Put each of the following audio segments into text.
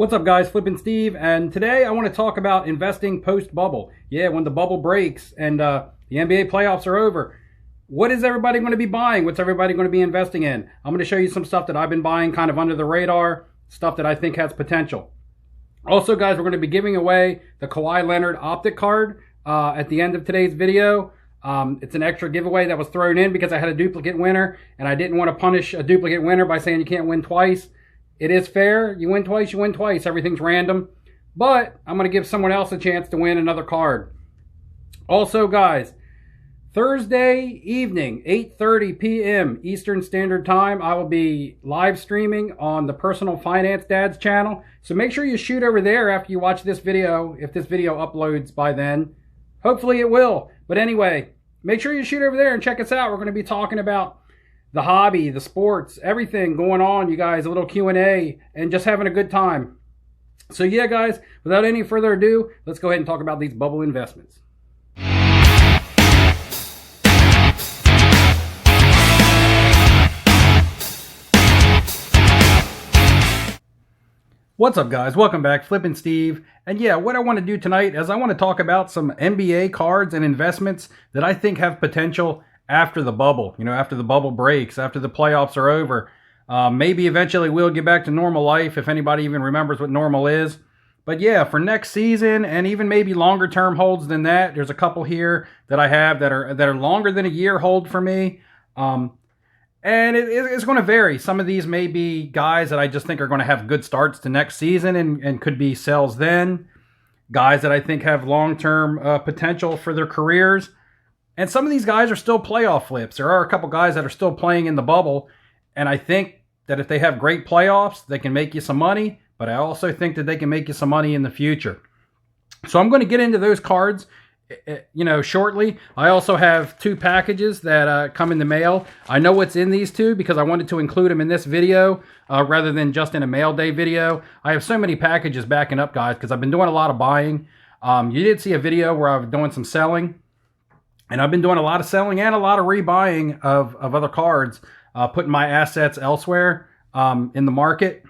What's up, guys? Flippin' Steve, and today I want to talk about investing post-bubble. Yeah, when the bubble breaks and the NBA playoffs are over, what is everybody going to be buying? What's everybody going to be investing in? I'm going to show you some stuff that I've been buying kind of under the radar, stuff that I think has potential. Also, guys, we're going to be giving away the Kawhi Leonard Optic card at the end of today's video. It's an extra giveaway that was thrown in because I had a duplicate winner, and I didn't want to punish a duplicate winner by saying you can't win twice. It is fair. You win twice, you win twice. Everything's random. But I'm going to give someone else a chance to win another card. Also, guys, Thursday evening, 8:30 p.m. Eastern Standard Time, I will be live streaming on the Personal Finance Dad's channel. So make sure you shoot over there after you watch this video, if this video uploads by then. Hopefully it will. But anyway, make sure you shoot over there and check us out. We're going to be talking about the hobby, the sports, everything going on, you guys, a little Q&A, and just having a good time. So yeah, guys, without any further ado, let's go ahead and talk about these bubble investments. What's up, guys? Welcome back. Flippin' Steve. And yeah, what I want to do tonight is I want to talk about some NBA cards and investments that I think have potential after the bubble, after the bubble breaks, after the playoffs are over. Maybe eventually we'll get back to normal life, if anybody even remembers what normal is. But yeah, for next season and even maybe longer term holds than that, there's a couple here that I have that are longer than a year hold for me. And it's going to vary. Some of these may be guys that I just think are going to have good starts to next season and could be sells then. Guys that I think have long-term potential for their careers. And some of these guys are still playoff flips. There are a couple guys that are still playing in the bubble. And I think that if they have great playoffs, they can make you some money. But I also think that they can make you some money in the future. So I'm going to get into those cards, shortly. I also have two packages that come in the mail. I know what's in these two because I wanted to include them in this video rather than just in a mail day video. I have so many packages backing up, guys, because I've been doing a lot of buying. You did see a video where I was doing some selling. And I've been doing a lot of selling and a lot of rebuying of other cards, putting my assets elsewhere in the market.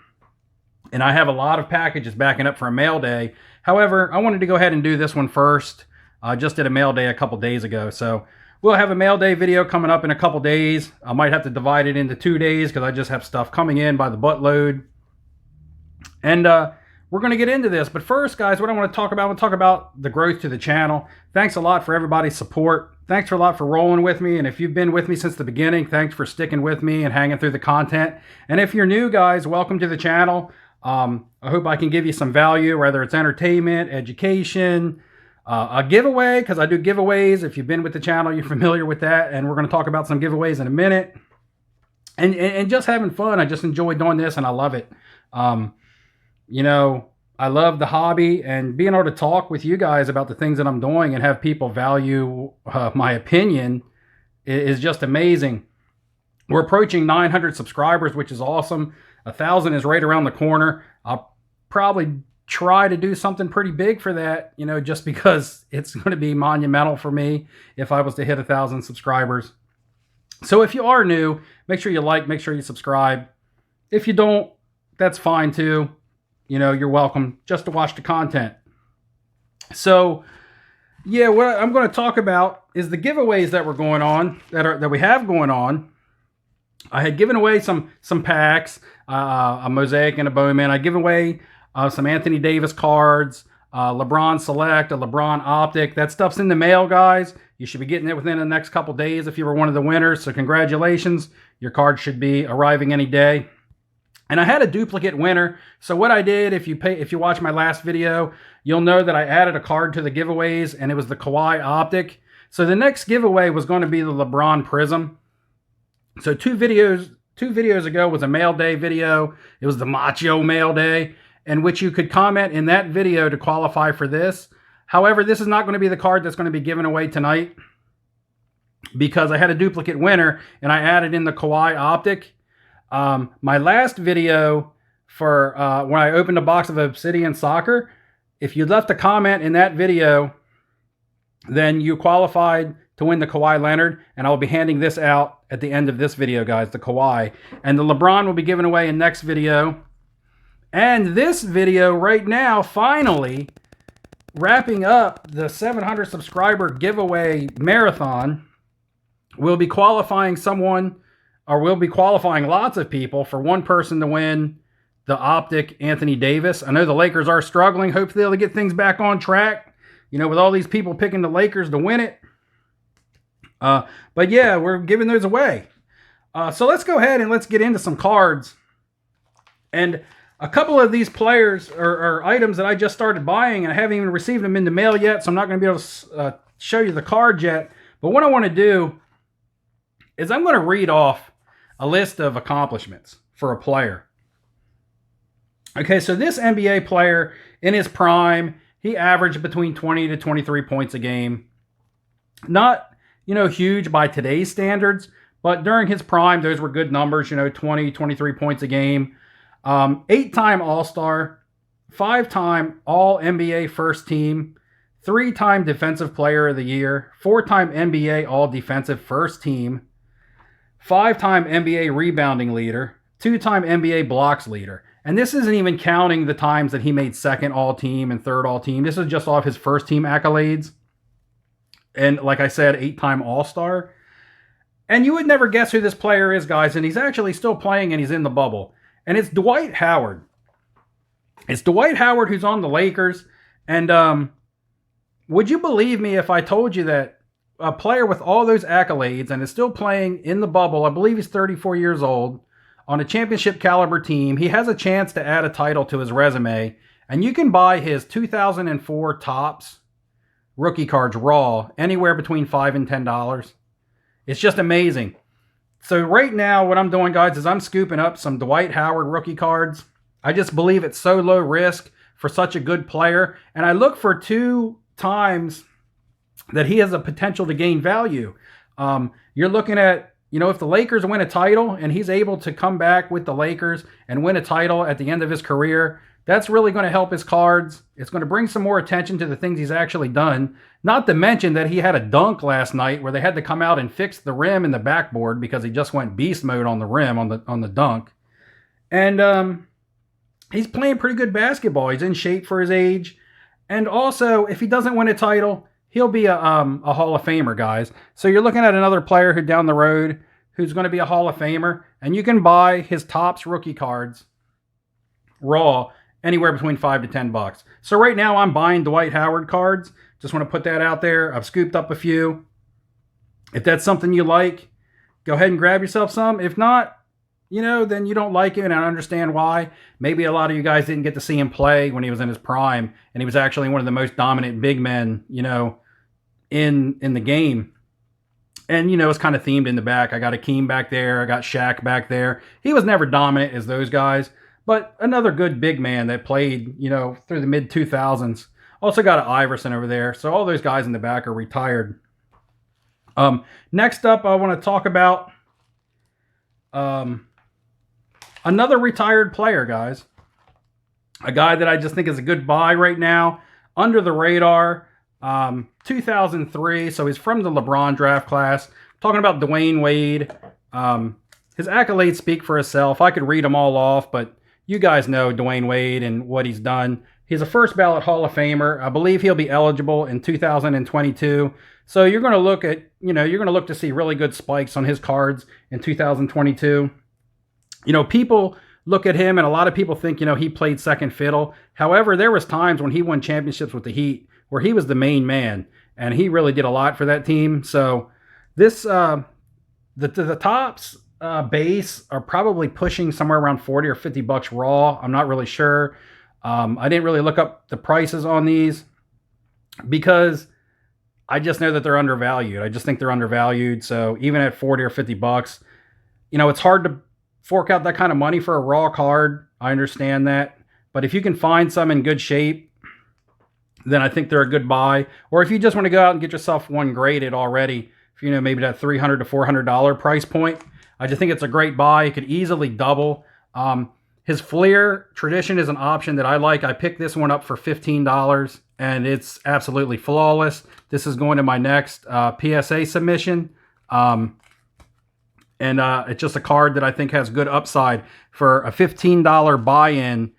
And I have a lot of packages backing up for a mail day. However, I wanted to go ahead and do this one first. I just did a mail day a couple days ago. So we'll have a mail day video coming up in a couple days. I might have to divide it into 2 days because I just have stuff coming in by the buttload. And we're going to get into this. But first, guys, what I want to talk about the growth to the channel. Thanks a lot for everybody's support. Thanks a lot for rolling with me. And if you've been with me since the beginning, thanks for sticking with me and hanging through the content. And if you're new, guys, welcome to the channel. I hope I can give you some value, whether it's entertainment, education, a giveaway, because I do giveaways. If you've been with the channel, you're familiar with that. And we're going to talk about some giveaways in a minute. And just having fun. I just enjoy doing this, and I love it. I love the hobby, and being able to talk with you guys about the things that I'm doing and have people value my opinion is just amazing. We're approaching 900 subscribers, which is awesome. 1,000 is right around the corner. I'll probably try to do something pretty big for that, just because it's going to be monumental for me if I was to hit 1,000 subscribers. So if you are new, make sure you like, make sure you subscribe. If you don't, that's fine too. You're welcome just to watch the content. So, yeah, what I'm going to talk about is the giveaways that were going on, that we have going on. I had given away some packs, a Mosaic and a Bowman. I give away some Anthony Davis cards, LeBron Select, a LeBron Optic. That stuff's in the mail, guys. You should be getting it within the next couple days if you were one of the winners. So congratulations. Your card should be arriving any day. And I had a duplicate winner. So what I did, if you watch my last video, you'll know that I added a card to the giveaways, and it was the Kawhi Optic. So the next giveaway was going to be the LeBron Prizm. So two videos ago was a mail day video. It was the Macho Mail Day, in which you could comment in that video to qualify for this. However, this is not going to be the card that's going to be given away tonight because I had a duplicate winner, and I added in the Kawhi Optic. My last video for when I opened a box of Obsidian Soccer, if you left a comment in that video, then you qualified to win the Kawhi Leonard, and I'll be handing this out at the end of this video, guys, the Kawhi. And the LeBron will be given away in next video. And this video right now, finally, wrapping up the 700 subscriber giveaway marathon, we'll be qualifying someone, or we'll be qualifying lots of people for one person to win the Optic Anthony Davis. I know the Lakers are struggling. Hopefully they'll get things back on track, you know, with all these people picking the Lakers to win it. But yeah, we're giving those away. So let's go ahead and let's get into some cards. And a couple of these players are items that I just started buying, and I haven't even received them in the mail yet, so I'm not going to be able to show you the cards yet. But what I want to do is I'm going to read off a list of accomplishments for a player. Okay, so this NBA player in his prime, he averaged between 20 to 23 points a game. Not, you know, huge by today's standards, but during his prime, those were good numbers, you know, 20, 23 points a game. 8-time All-Star, 5-time All-NBA First Team, 3-time Defensive Player of the Year, 4-time NBA All-Defensive First Team, 5-time NBA Rebounding Leader, 2-time NBA Blocks Leader. And this isn't even counting the times that he made second All-Team and third All-Team. This is just off his first team accolades. And like I said, 8-time All-Star. And you would never guess who this player is, guys. And he's actually still playing, and he's in the bubble. And it's Dwight Howard. It's Dwight Howard who's on the Lakers. And would you believe me if I told you that a player with all those accolades and is still playing in the bubble, I believe he's 34 years old, on a championship caliber team, he has a chance to add a title to his resume. And you can buy his 2004 Topps rookie cards raw anywhere between $5 and $10. It's just amazing. So right now, what I'm doing, guys, is I'm scooping up some Dwight Howard rookie cards. I just believe it's so low risk for such a good player. And I look for 2 times that he has a potential to gain value. You're looking at, you know, if the Lakers win a title and he's able to come back with the Lakers and win a title at the end of his career, that's really going to help his cards. It's going to bring some more attention to the things he's actually done. Not to mention that he had a dunk last night where they had to come out and fix the rim and the backboard because he just went beast mode on the rim on the dunk. And he's playing pretty good basketball. He's in shape for his age. And also, if he doesn't win a title, he'll be a Hall of Famer, guys. So you're looking at another player who down the road who's going to be a Hall of Famer. And you can buy his Topps rookie cards raw anywhere between $5 to $10. So right now I'm buying Dwight Howard cards. Just want to put that out there. I've scooped up a few. If that's something you like, go ahead and grab yourself some. If not, you know, then you don't like it, and I understand why. Maybe a lot of you guys didn't get to see him play when he was in his prime, and he was actually one of the most dominant big men, you know, in the game. And, you know, it's kind of themed in the back. I got Akeem back there. I got Shaq back there. He was never dominant as those guys, but another good big man that played, you know, through the mid-2000s. Also got an Iverson over there. So all those guys in the back are retired. Next up, I want to talk about another retired player, guys. A guy that I just think is a good buy right now. Under the radar. 2003. So he's from the Lebron draft class. Talking about Dwayne Wade. His accolades speak for himself. I could read them all off, but you guys know Dwayne Wade and what he's done. He's a first ballot Hall of Famer. I believe he'll be eligible in 2022. So you're going to look at, you know, you're going to look to see really good spikes on his cards in 2022. You know, people look at him and a lot of people think, you know, he played second fiddle. However, there was times when he won championships with the Heat where he was the main man and he really did a lot for that team. So this, the Topps base are probably pushing somewhere around 40 or 50 bucks raw. I'm not really sure. I didn't really look up the prices on these because I just know that they're undervalued. I just think they're undervalued. So even at 40 or 50 bucks, you know, it's hard to fork out that kind of money for a raw card. I understand that. But if you can find some in good shape, then I think they're a good buy. Or if you just want to go out and get yourself one graded already, for, you know, maybe that $300 to $400 price point, I just think it's a great buy. It could easily double. His Fleer Tradition is an option that I like. I picked this one up for $15, and it's absolutely flawless. This is going to my next PSA submission. And it's just a card that I think has good upside for a $15 buy-in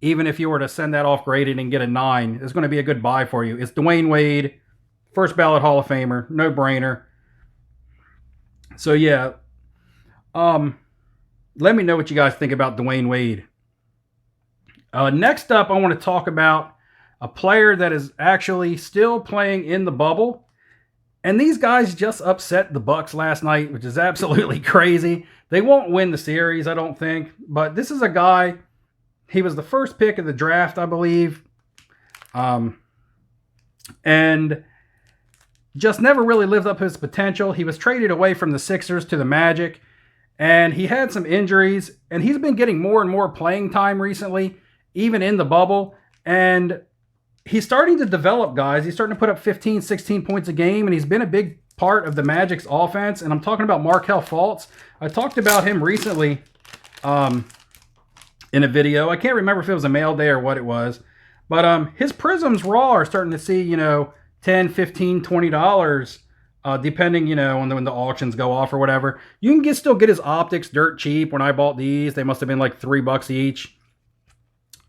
even if you were to send that off graded and get a 9, it's going to be a good buy for you. It's Dwayne Wade, first ballot Hall of Famer, no brainer. So yeah, let me know what you guys think about Dwayne Wade. Next up, I want to talk about a player that is actually still playing in the bubble. And these guys just upset the Bucks last night, which is absolutely crazy. They won't win the series, I don't think. But this is a guy, he was the first pick of the draft, I believe. And just never really lived up to his potential. He was traded away from the Sixers to the Magic. And he had some injuries. And he's been getting more and more playing time recently, even in the bubble. And he's starting to develop, guys. He's starting to put up 15, 16 points a game, and he's been a big part of the Magic's offense. And I'm talking about Markelle Fultz. I talked about him recently in a video. I can't remember if it was a mail day or what it was. But his Prizms raw are starting to see, $10, $15, $20, depending, on when the auctions go off or whatever. You can still get his optics dirt cheap. When I bought these, they must have been like $3 each.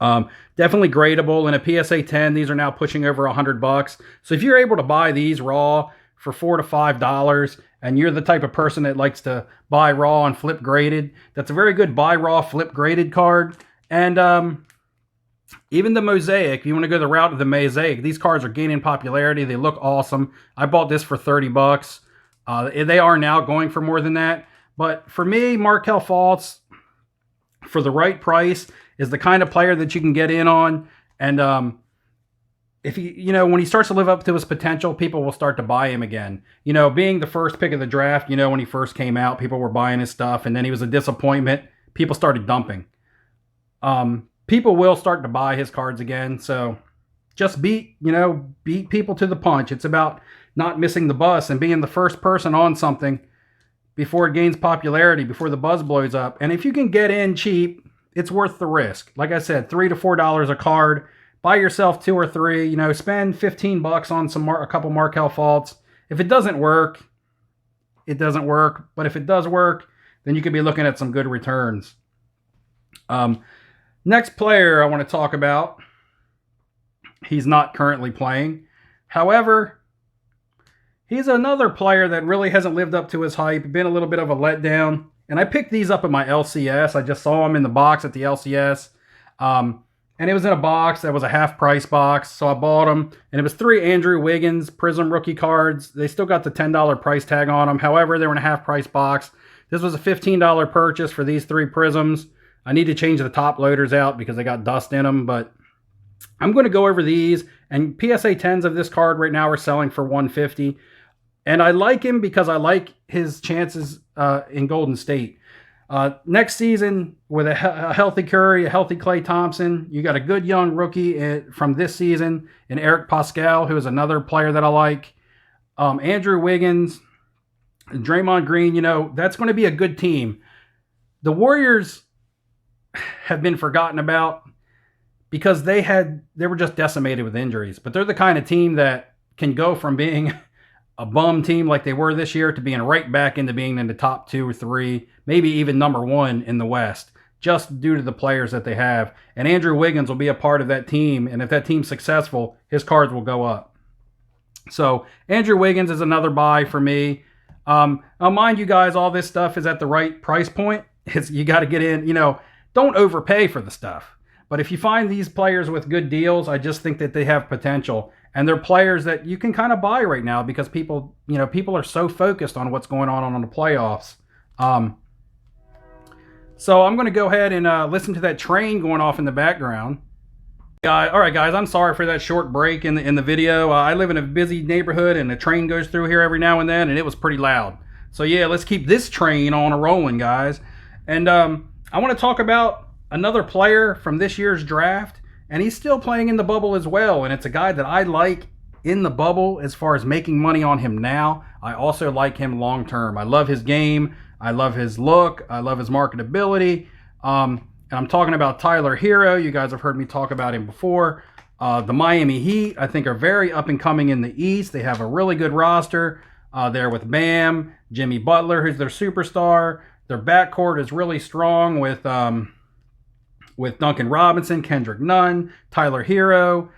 Definitely gradable. In a PSA 10, these are now pushing over $100. So if you're able to buy these raw for $4 to $5, and you're the type of person that likes to buy raw and flip graded, that's a very good buy raw, flip graded card. And even the Mosaic, if you want to go the route of the Mosaic, these cards are gaining popularity. They look awesome. I bought this for $30. They are now going for more than that. But for me, Markelle Fultz, for the right price, is the kind of player that you can get in on. And if he, when he starts to live up to his potential, people will start to buy him again. Being the first pick of the draft, when he first came out, people were buying his stuff, and then he was a disappointment. People started dumping. People will start to buy his cards again. So just beat people to the punch. It's about not missing the bus and being the first person on something before it gains popularity, before the buzz blows up. And if you can get in cheap, it's worth the risk. Like I said, $3 to $4 a card. Buy yourself 2 or 3. Spend $15 on a couple Markelle Fultz. If it doesn't work, it doesn't work. But if it does work, then you could be looking at some good returns. Next player I want to talk about. He's not currently playing. However, he's another player that really hasn't lived up to his hype. Been a little bit of a letdown. And I picked these up at my LCS. I just saw them in the box at the LCS. And it was in a box that was a half-price box. So I bought them. And it was 3 Andrew Wiggins Prizm rookie cards. They still got the $10 price tag on them. However, they were in a half-price box. This was a $15 purchase for these 3 Prizms. I need to change the top loaders out because they got dust in them. But I'm going to go over these. And PSA 10s of this card right now are selling for $150. And I like him because I like his chances in Golden State. Next season, with a healthy Curry, a healthy Klay Thompson, you got a good young rookie from this season in Eric Pascal, who is another player that I like. Andrew Wiggins, Draymond Green, that's going to be a good team. The Warriors have been forgotten about because they were just decimated with injuries. But they're the kind of team that can go from being a bum team like they were this year to being right back into being in the top 2 or 3, maybe even number 1 in the West, just due to the players that they have. And Andrew Wiggins will be a part of that team, and if that team's successful, his cards will go up. So Andrew Wiggins is another buy for me. Now mind you guys, all this stuff is at the right price point. You got to get in, don't overpay for the stuff. But if you find these players with good deals, I just think that they have potential. And they're players that you can kind of buy right now because people are so focused on what's going on the playoffs. So I'm going to go ahead and listen to that train going off in the background. All right, guys, I'm sorry for that short break in the video. I live in a busy neighborhood, and the train goes through here every now and then, and it was pretty loud. So yeah, let's keep this train on a rolling, guys. And I want to talk about another player from this year's draft. And he's still playing in the bubble as well. And it's a guy that I like in the bubble as far as making money on him now. I also like him long term. I love his game. I love his look. I love his marketability. And I'm talking about Tyler Hero. You guys have heard me talk about him before. The Miami Heat, I think, are very up and coming in the East. They have a really good roster there with Bam, Jimmy Butler, who's their superstar. Their backcourt is really strong with with Duncan Robinson, Kendrick Nunn, Tyler Hero.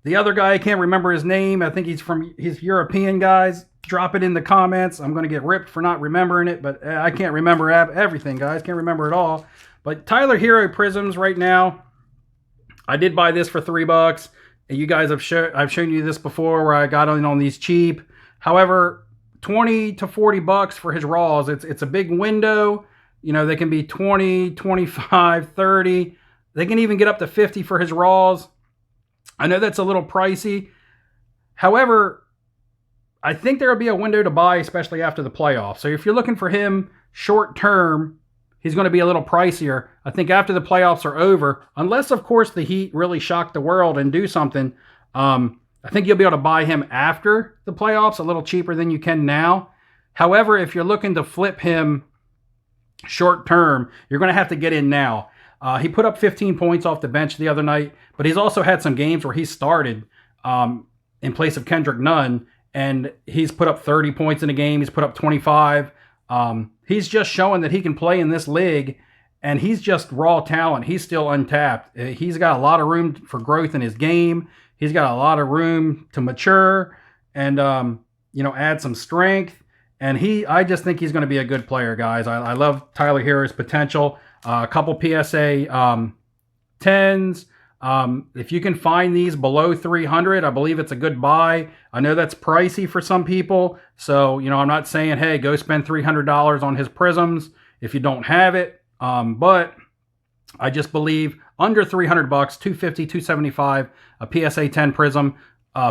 The other guy, I can't remember his name. I think he's European, guys. Drop it in the comments. I'm going to get ripped for not remembering it, but I can't remember everything, guys. Can't remember it all. But Tyler Hero Prizms right now, I did buy this for $3. You guys I've shown you this before where I got on these cheap. However, 20 to 40 bucks for his raws. It's a big window. You know, they can be 20, 25, 30. They can even get up to 50 for his raws. I know that's a little pricey. However, I think there will be a window to buy, especially after the playoffs. So if you're looking for him short term, he's going to be a little pricier. I think after the playoffs are over, unless, of course, the Heat really shock the world and do something, I think you'll be able to buy him after the playoffs a little cheaper than you can now. However, if you're looking to flip him short term, you're going to have to get in now. He put up 15 points off the bench the other night, but he's also had some games where he started in place of Kendrick Nunn, and he's put up 30 points in a game. He's put up 25. He's just showing that he can play in this league, and he's just raw talent. He's still untapped. He's got a lot of room for growth in his game. He's got a lot of room to mature and, add some strength. And I just think he's going to be a good player, guys. I love Tyler Hero's potential. A couple PSA 10s. If you can find these below 300, I believe it's a good buy. I know that's pricey for some people. So, I'm not saying, hey, go spend $300 on his Prizms if you don't have it. But I just believe under 300 bucks, 250, 275, a PSA 10 Prizm,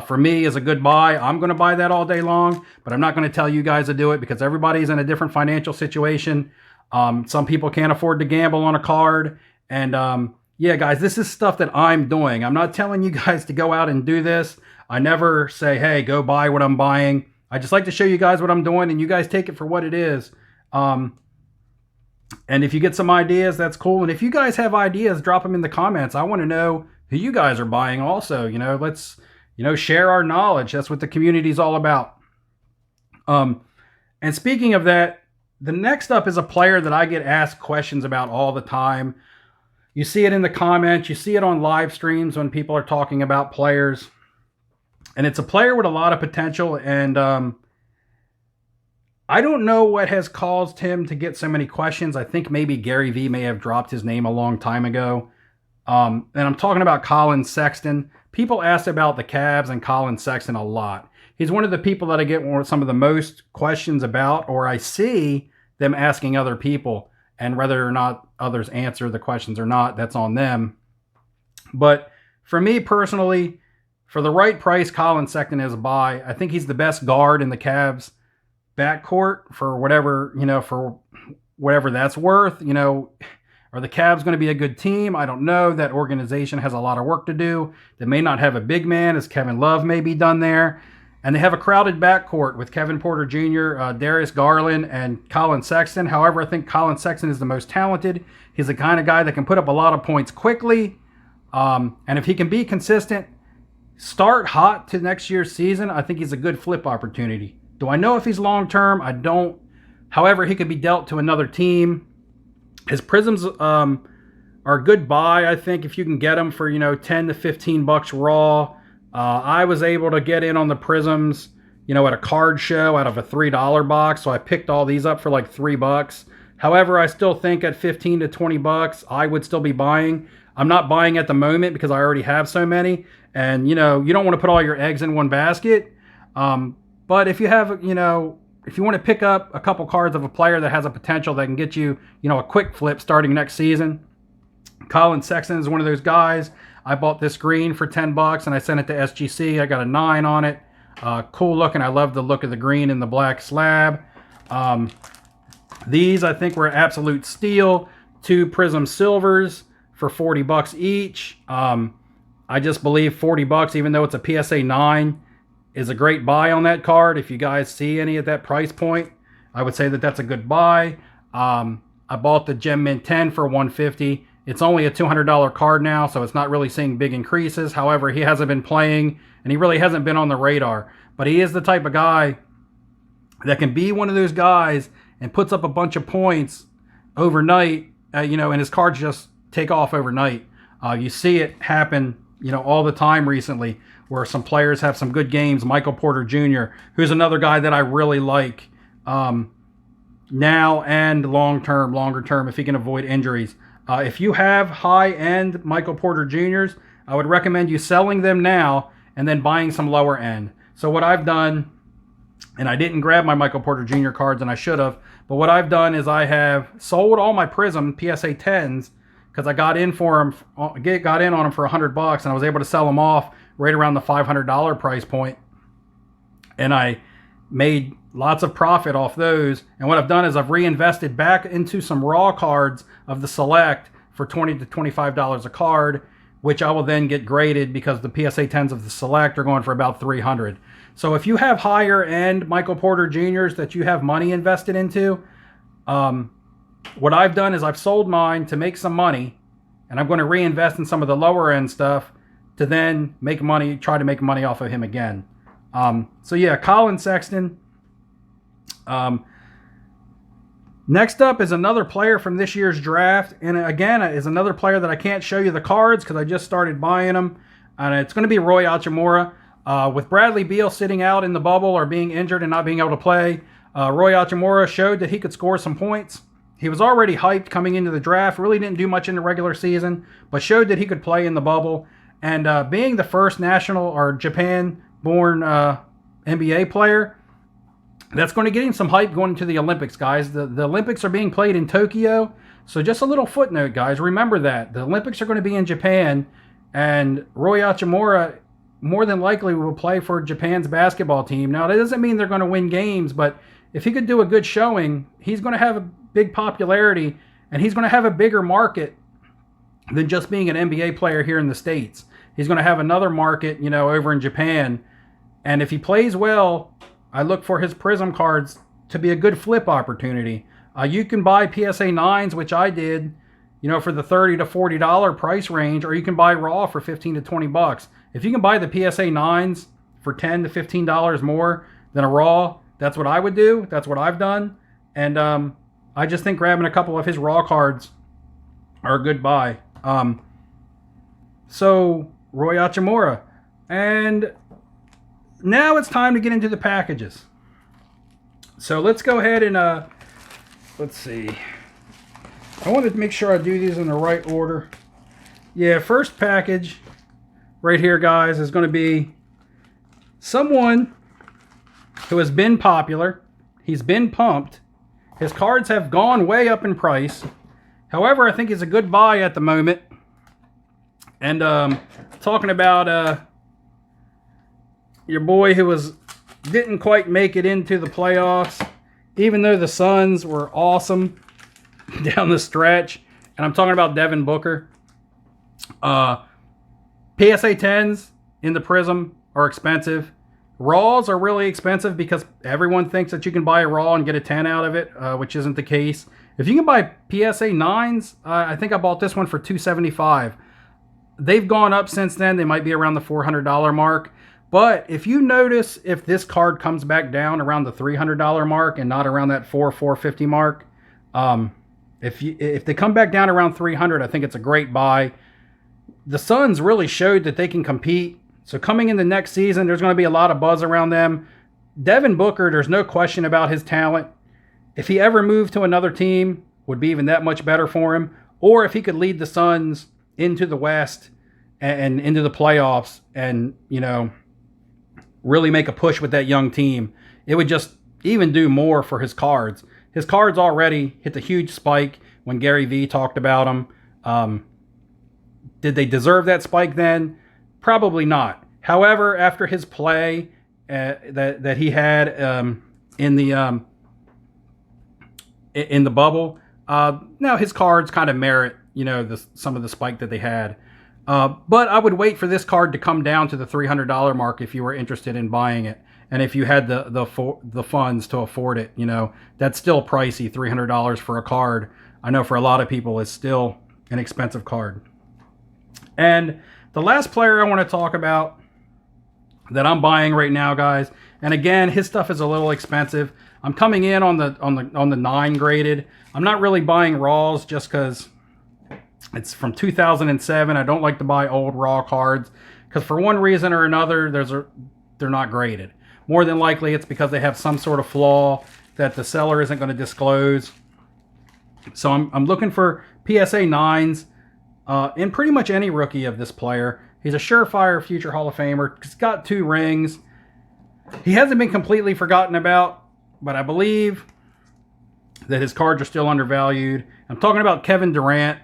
for me is a good buy. I'm going to buy that all day long, but I'm not going to tell you guys to do it because everybody's in a different financial situation. Some people can't afford to gamble on a card. And yeah, guys, this is stuff that I'm doing. I'm not telling you guys to go out and do this. I never say, hey, go buy what I'm buying. I just like to show you guys what I'm doing, and you guys take it for what it is. And if you get some ideas, that's cool. And if you guys have ideas, drop them in the comments. I want to know who you guys are buying also. Let's, share our knowledge. That's what the community is all about. And speaking of that, the next up is a player that I get asked questions about all the time. You see it in the comments. You see it on live streams when people are talking about players. And it's a player with a lot of potential. And I don't know what has caused him to get so many questions. I think maybe Gary Vee may have dropped his name a long time ago. And I'm talking about Collin Sexton. People ask about the Cavs and Collin Sexton a lot. He's one of the people that I get some of the most questions about, or I see them asking other people. And whether or not others answer the questions or not, that's on them. But for me personally, for the right price, Collin Sexton is a buy. I think he's the best guard in the Cavs backcourt for whatever that's worth. Are the Cavs going to be a good team? I don't know. That organization has a lot of work to do. They may not have a big man, as Kevin Love may be done there. And they have a crowded backcourt with Kevin Porter Jr., Darius Garland, and Collin Sexton. However, I think Collin Sexton is the most talented. He's the kind of guy that can put up a lot of points quickly. And if he can be consistent, start hot to next year's season, I think he's a good flip opportunity. Do I know if he's long-term? I don't. However, he could be dealt to another team. His Prizms are a good buy, I think, if you can get them for, 10 to 15 bucks raw. I was able to get in on the Prizms, at a card show out of a $3 box. So I picked all these up for like $3. However, I still think at 15 to 20 bucks, I would still be buying. I'm not buying at the moment because I already have so many. And, you don't want to put all your eggs in one basket. But if you have, if you want to pick up a couple cards of a player that has a potential that can get you, a quick flip starting next season, Collin Sexton is one of those guys. I bought this green for $10 and I sent it to SGC. I got a 9 on it. Cool looking. I love the look of the green and the black slab. These I think were absolute steal. 2 Prizm silvers for $40 each. I just believe $40, even though it's a PSA 9, is a great buy on that card. If you guys see any at that price point, I would say that that's a good buy. I bought the Gem Mint 10 for $150. It's only a $200 card now, so it's not really seeing big increases. However, he hasn't been playing, and he really hasn't been on the radar. But he is the type of guy that can be one of those guys and puts up a bunch of points overnight, and his cards just take off overnight. You see it happen, all the time recently, where some players have some good games. Michael Porter Jr., who's another guy that I really like now and longer term, if he can avoid injuries. If you have high-end Michael Porter Jr.'s, I would recommend you selling them now and then buying some lower end. So what I've done, and I didn't grab my Michael Porter Jr. cards, and I should have, but what I've done is I have sold all my Prizm PSA 10s because I got in on them for $100, and I was able to sell them off right around the $500 price point, and I made lots of profit off those. And what I've done is I've reinvested back into some raw cards of the Select for $20 to $25 a card, which I will then get graded because the PSA 10s of the Select are going for about $300. So if you have higher end Michael Porter Jr.'s that you have money invested into, what I've done is I've sold mine to make some money, and I'm going to reinvest in some of the lower end stuff to then make money, try to make money off of him again. So yeah, Colin Sexton. Next up is another player from this year's draft, and again is another player that I can't show you the cards because I just started buying them, and it's going to be Roy Hachimura. With Bradley Beal sitting out in the bubble or being injured and not being able to play, Roy Hachimura showed that he could score some points. He was already hyped coming into the draft, really didn't do much in the regular season, but showed that he could play in the bubble. And being the first national or Japan-born NBA player, that's going to get him some hype going into the Olympics, guys. The Olympics are being played in Tokyo, so just a little footnote, guys. Remember that. The Olympics are going to be in Japan, and Roy Hachimura more than likely will play for Japan's basketball team. Now, that doesn't mean they're going to win games, but if he could do a good showing, he's going to have a big popularity, and he's going to have a bigger market than just being an NBA player here in the States. He's going to have another market, over in Japan. And if he plays well, I look for his Prizm cards to be a good flip opportunity. You can buy PSA 9s, which I did, for the $30 to $40 price range, or you can buy raw for $15 to $20. If you can buy the PSA 9s for $10 to $15 more than a raw, that's what I would do. That's what I've done. And I just think grabbing a couple of his raw cards are a good buy. So, Roy Hachimura. And now it's time to get into the packages. So let's go ahead and, let's see. I wanted to make sure I do these in the right order. Yeah, first package right here, guys, is going to be someone who has been popular. He's been pumped. His cards have gone way up in price. However, I think he's a good buy at the moment. And talking about your boy who didn't quite make it into the playoffs, even though the Suns were awesome down the stretch. And I'm talking about Devin Booker. PSA 10s in the Prizm are expensive. Raws are really expensive because everyone thinks that you can buy a raw and get a 10 out of it, which isn't the case. If you can buy PSA 9s, I think I bought this one for $275. They've gone up since then. They might be around the $400 mark. But if you notice, if this card comes back down around the $300 mark and not around that $450 mark, if they come back down around $300, I think it's a great buy. The Suns really showed that they can compete. So coming in the next season, there's going to be a lot of buzz around them. Devin Booker, there's no question about his talent. If he ever moved to another team, would be even that much better for him. Or if he could lead the Suns into the West and into the playoffs and, really make a push with that young team, it would just even do more for his cards. His cards already hit the huge spike when Gary Vee talked about them. Did they deserve that spike then? Probably not. However, after his play that he had in the bubble, now his cards kind of merit some of the spike that they had. But I would wait for this card to come down to the $300 mark if you were interested in buying it, and if you had the funds to afford it. That's still pricey. $300 for a card, I know for a lot of people, is still an expensive card. And the last player I want to talk about that I'm buying right now, guys, and again, his stuff is a little expensive. I'm coming in on the 9 graded. I'm not really buying raws just because It's from 2007. I don't like to buy old raw cards because for one reason or another, they're not graded. More than likely, it's because they have some sort of flaw that the seller isn't going to disclose. So I'm looking for PSA 9s in pretty much any rookie of this player. He's a surefire future Hall of Famer. He's got 2 rings. He hasn't been completely forgotten about, but I believe that his cards are still undervalued. I'm talking about Kevin Durant.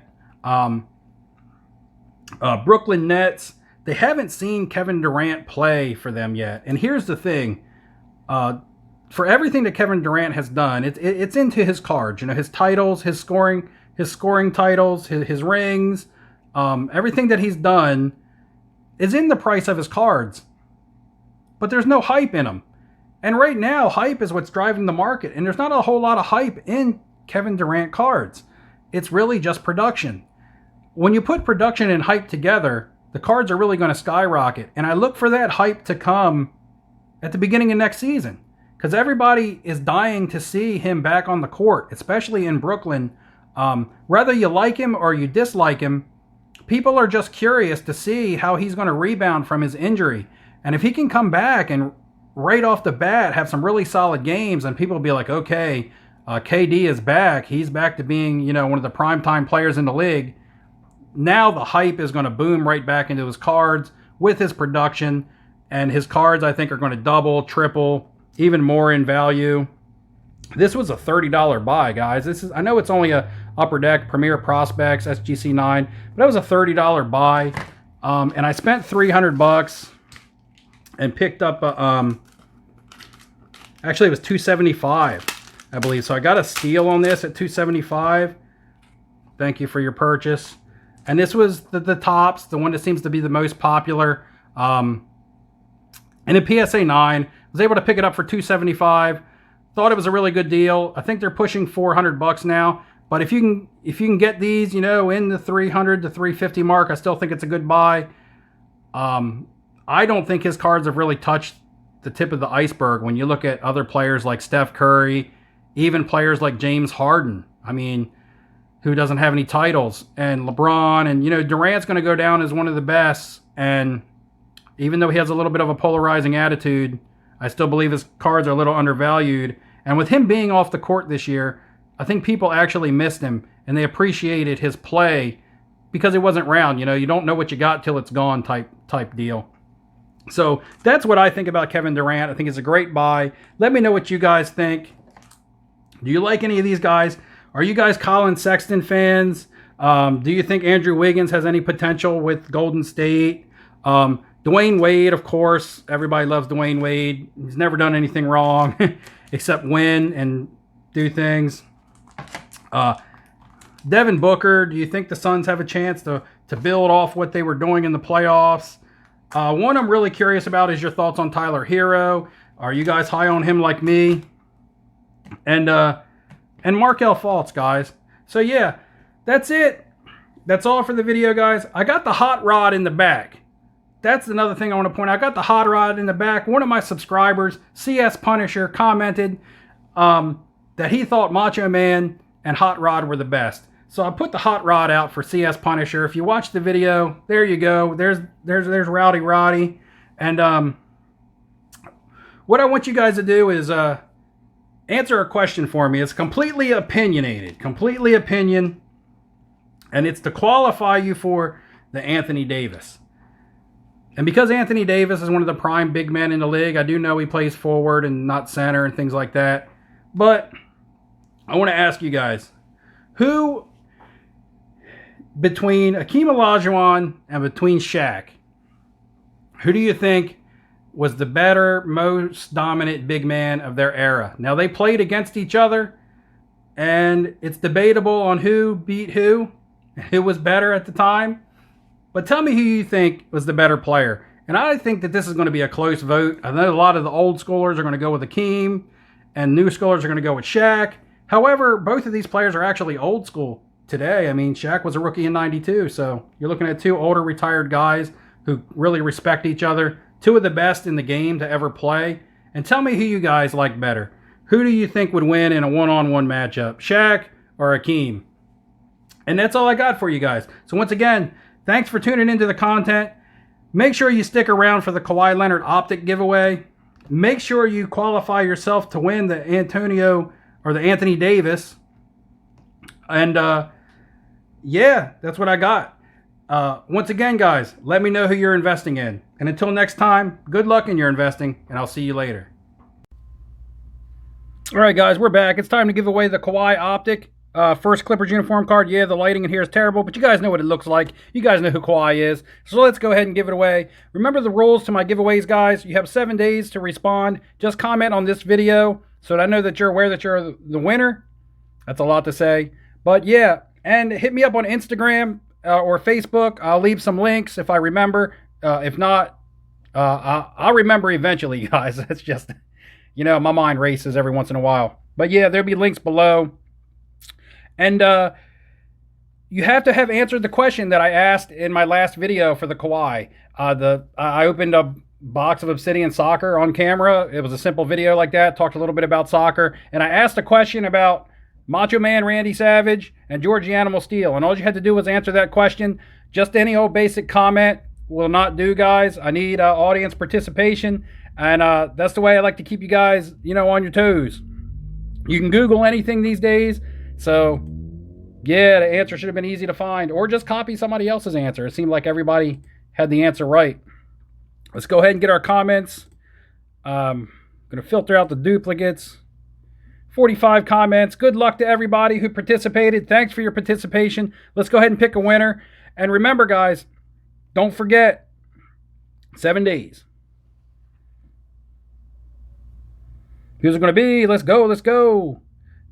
Brooklyn Nets. They haven't seen Kevin Durant play for them yet. And here's the thing. For everything that Kevin Durant has done, it's into his cards. You know, his titles, his scoring titles, his rings, everything that he's done is in the price of his cards. But there's no hype in them. And right now, hype is what's driving the market. And there's not a whole lot of hype in Kevin Durant cards. It's really just production. When you put production and hype together, the cards are really going to skyrocket. And I look for that hype to come at the beginning of next season. Because everybody is dying to see him back on the court, especially in Brooklyn. Whether you like him or you dislike him, people are just curious to see how he's going to rebound from his injury. And if he can come back and right off the bat have some really solid games, and people will be like, okay, KD is back. He's back to being, you know, one of the primetime players in the league. Now the hype is going to boom right back into his cards with his production. And his cards, I think, are going to double, triple, even more in value. This was a $30 buy, guys. I know it's only a Upper Deck Premier Prospects SGC 9, but that was a $30 buy. And I spent $300 and picked up actually it was $275, I believe. So I got a steal on this at $275. Thank you for your purchase. And this was the tops, the one that seems to be the most popular. And a PSA 9, was able to pick it up for $275. Thought it was a really good deal. I think they're pushing $400 now. But if you can get these, you know, in the $300 to $350 mark, I still think it's a good buy. I don't think his cards have really touched the tip of the iceberg when you look at other players like Steph Curry, even players like James Harden. I mean, who doesn't have any titles, and LeBron, and, you know, Durant's going to go down as one of the best. And even though he has a little bit of a polarizing attitude, I still believe his cards are a little undervalued. And with him being off the court this year, I think people actually missed him, and they appreciated his play because it wasn't round. You know, you don't know what you got till it's gone type deal. So that's what I think about Kevin Durant. I think it's a great buy. Let me know what you guys think. Do you like any of these guys? Are you guys Colin Sexton fans? Do you think Andrew Wiggins has any potential with Golden State? Dwayne Wade, of course. Everybody loves Dwayne Wade. He's never done anything wrong except win and do things. Devin Booker, do you think the Suns have a chance to build off what they were doing in the playoffs? One I'm really curious about is your thoughts on Tyler Hero. Are you guys high on him like me? And Markelle Fultz, guys. So yeah, that's it. That's all for the video, guys. I got the hot rod in the back. That's another thing I want to point out. I got the hot rod in the back. One of my subscribers, CS Punisher, commented that he thought Macho Man and Hot Rod were the best. So I put the hot rod out for CS Punisher. If you watch the video, there you go. There's Rowdy Roddy. And what I want you guys to do is answer a question for me. It's completely opinionated, completely opinion, and it's to qualify you for the Anthony Davis. And because Anthony Davis is one of the prime big men in the league, I do know he plays forward and not center and things like that. But I want to ask you guys, who between Akeem Olajuwon and between Shaq, who do you think was the better, most dominant big man of their era? Now, they played against each other, and it's debatable on who beat who was better at the time. But tell me who you think was the better player. And I think that this is going to be a close vote. I know a lot of the old schoolers are going to go with Akeem, and new schoolers are going to go with Shaq. However, both of these players are actually old school today. I mean, Shaq was a rookie in '92, so you're looking at two older retired guys who really respect each other. Two of the best in the game to ever play. And tell me who you guys like better. Who do you think would win in a one-on-one matchup? Shaq or Akeem? And that's all I got for you guys. So once again, thanks for tuning into the content. Make sure you stick around for the Kawhi Leonard optic giveaway. Make sure you qualify yourself to win the Anthony Davis. And yeah, that's what I got. Once again, guys, let me know who you're investing in. And until next time, good luck in your investing, and I'll see you later. All right, guys, we're back. It's time to give away the Kawhi optic. First Clippers uniform card. Yeah, the lighting in here is terrible, but you guys know what it looks like. You guys know who Kawhi is. So let's go ahead and give it away. Remember the rules to my giveaways, guys. You have 7 days to respond. Just comment on this video so that I know that you're aware that you're the winner. That's a lot to say. But yeah, and hit me up on Instagram or Facebook. I'll leave some links if I remember. If not, I'll remember eventually, guys. It's just, you know, my mind races every once in a while. But yeah, there'll be links below. And you have to have answered the question that I asked in my last video for the Kawhi. I opened a box of Obsidian Soccer on camera. It was a simple video like that. Talked a little bit about soccer. And I asked a question about Macho Man Randy Savage and George the Animal Steel. And all you had to do was answer that question. Just any old basic comment will not do, guys. I need audience participation. And that's the way I like to keep you guys, you know, on your toes. You can Google anything these days. So, yeah, the answer should have been easy to find. Or just copy somebody else's answer. It seemed like everybody had the answer right. Let's go ahead and get our comments. I'm going to filter out the duplicates. 45 comments. Good luck to everybody who participated. Thanks for your participation. Let's go ahead and pick a winner. And remember, guys, don't forget, 7 days. Who's it going to be? Let's go. Let's go.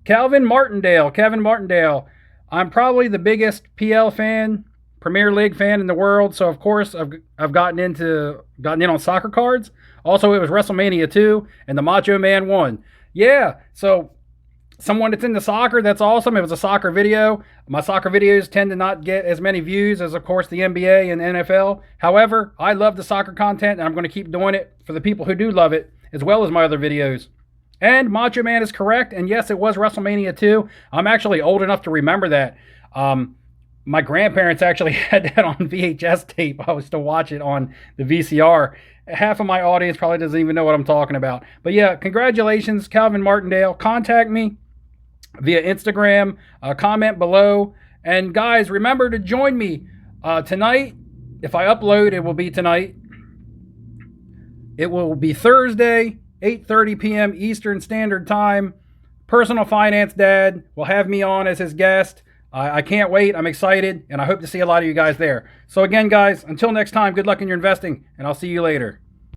Kevin Martindale. I'm probably the biggest PL fan, Premier League fan in the world. So of course I've gotten in on soccer cards. Also, it was WrestleMania 2 and the Macho Man won. Yeah, so someone that's into soccer, that's awesome. It was a soccer video. My soccer videos tend to not get as many views as, of course, the NBA and NFL. However, I love the soccer content, and I'm going to keep doing it for the people who do love it, as well as my other videos. And Macho Man is correct, and yes, it was WrestleMania 2. I'm actually old enough to remember that. My grandparents actually had that on VHS tape. I was to watch it on the VCR. Half of my audience probably doesn't even know what I'm talking about. But yeah, congratulations, Calvin Martindale. Contact me via Instagram. Comment below. And guys, remember to join me tonight. If I upload, it will be tonight. It will be Thursday, 8:30 p.m. Eastern Standard Time. Personal Finance Dad will have me on as his guest. I can't wait. I'm excited, and I hope to see a lot of you guys there. So again, guys, until next time, good luck in your investing, and I'll see you later.